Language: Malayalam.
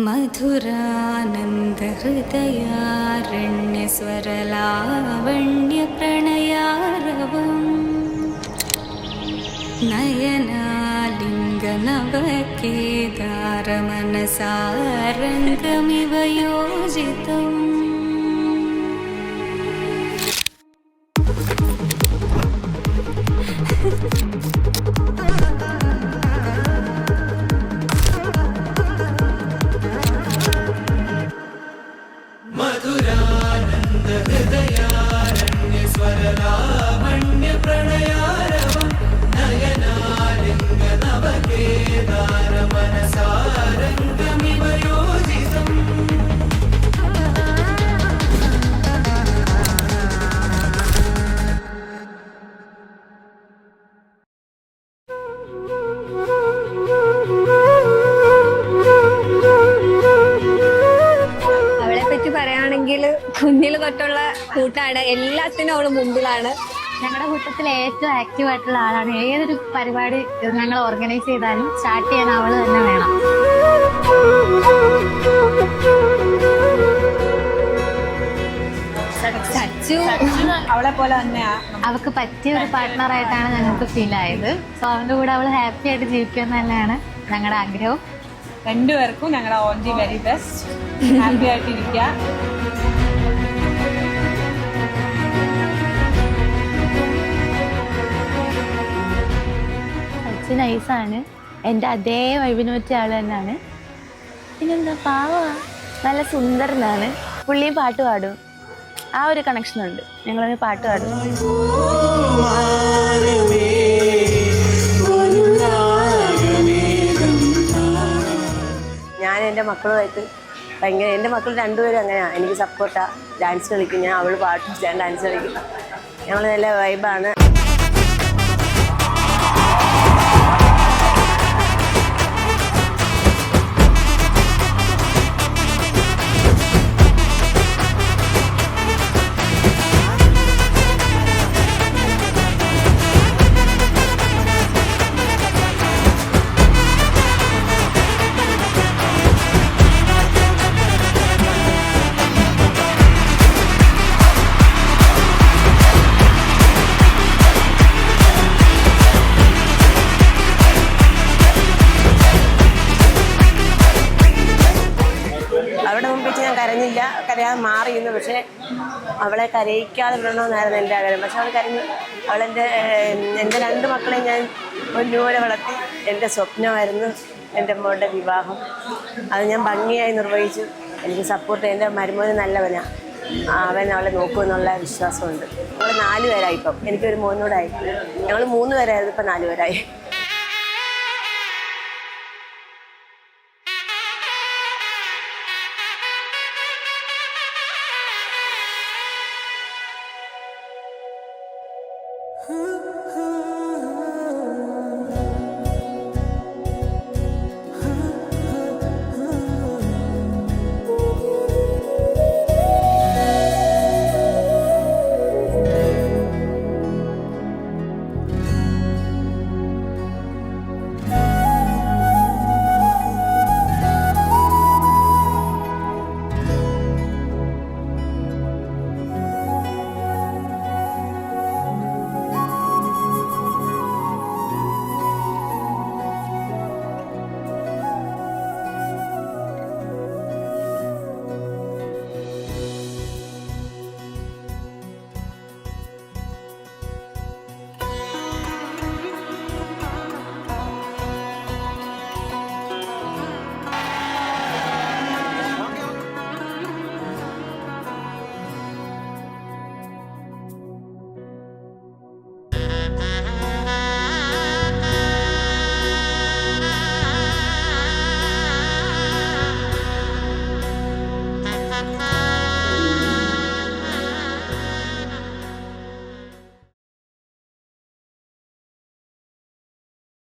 മധുരാനന്ദഹൃദയാരണ്യസ്വരലാവണ്യപ്രണയാരവം നയനാലിംഗനവകേദാരമനസാരംഗമിവ യോജിതം. പറയുകയാണെങ്കിൽ കുഞ്ഞിൽ തൊട്ടുള്ള കൂട്ടാണ്. എല്ലാത്തിനും അവള് മുമ്പിലാണ്. ഞങ്ങളുടെ കൂട്ടത്തിൽ ഏറ്റവും ആക്റ്റീവ് ആയിട്ടുള്ള ആളാണ്. ഏതൊരു പരിപാടി ഞങ്ങൾ ഓർഗനൈസ് ചെയ്താലും സ്റ്റാർട്ട് ചെയ്യാൻ അവള് തന്നെ വേണം. സച്ചു അവളെ പോലെ തന്നെയാ. അവൾക്ക് പറ്റിയ ഒരു പാർട്ട്ണറായിട്ടാണ് ഞങ്ങൾക്ക് ഫീൽ ആയത്. സോ അവന്റെ കൂടെ അവള് ഹാപ്പി ആയിട്ട് ജീവിക്കുക തന്നെയാണ് ഞങ്ങളുടെ ആഗ്രഹം. രണ്ടുപേർക്കും ഞങ്ങളുടെ all the very best. Happy ആയിട്ടിരിക്കുക. സച്ചു നൈസാണ്. എൻ്റെ അതേ വൈബിന് പറ്റിയ ആള് തന്നെയാണ്. പിന്നെന്താ പാവാ, നല്ല സുന്ദരനാണ്. പുള്ളിയും പാട്ട് പാടും. ആ ഒരു കണക്ഷനുണ്ട്. ഞങ്ങളൊരു പാട്ട് പാടും. ഞാൻ എൻ്റെ മക്കളുമായിട്ട് ഭയങ്കര, എൻ്റെ മക്കൾ രണ്ടുപേരും അങ്ങനെയാണ്. എനിക്ക് സപ്പോർട്ടാണ്. ഡാൻസ് കളിക്കും ഞാൻ, അവൾ പാട്ട് ഞാൻ ഡാൻസ് കളിക്കും. ഞങ്ങൾ നല്ല വൈബാണ്. അവിടെ മുമ്പിച്ച് ഞാൻ കരഞ്ഞില്ല, കരയാതെ മാറിയിരുന്നു. പക്ഷേ അവളെ കരയിക്കാതെ വിടണമെന്നായിരുന്നു എൻ്റെ ആഗ്രഹം. പക്ഷെ അവൾ കരഞ്ഞു. എൻ്റെ രണ്ട് മക്കളെ ഞാൻ പൊന്നുപോലെ വളർത്തി. എൻ്റെ സ്വപ്നമായിരുന്നു എൻ്റെ മോളുടെ വിവാഹം. അത് ഞാൻ ഭംഗിയായി നിർവഹിച്ചു. എനിക്ക് സപ്പോർട്ട്, എൻ്റെ മരുമോന് നല്ലവനാണ്. അവൻ അവളെ നോക്കുമെന്നുള്ള വിശ്വാസമുണ്ട്. ഞങ്ങൾ 4 പേരായി. ഇപ്പം എനിക്കൊരു മോനോടായി. ഞങ്ങൾ 3 പേരായിരുന്നു, ഇപ്പം 4 പേരായി. Ooh, ooh.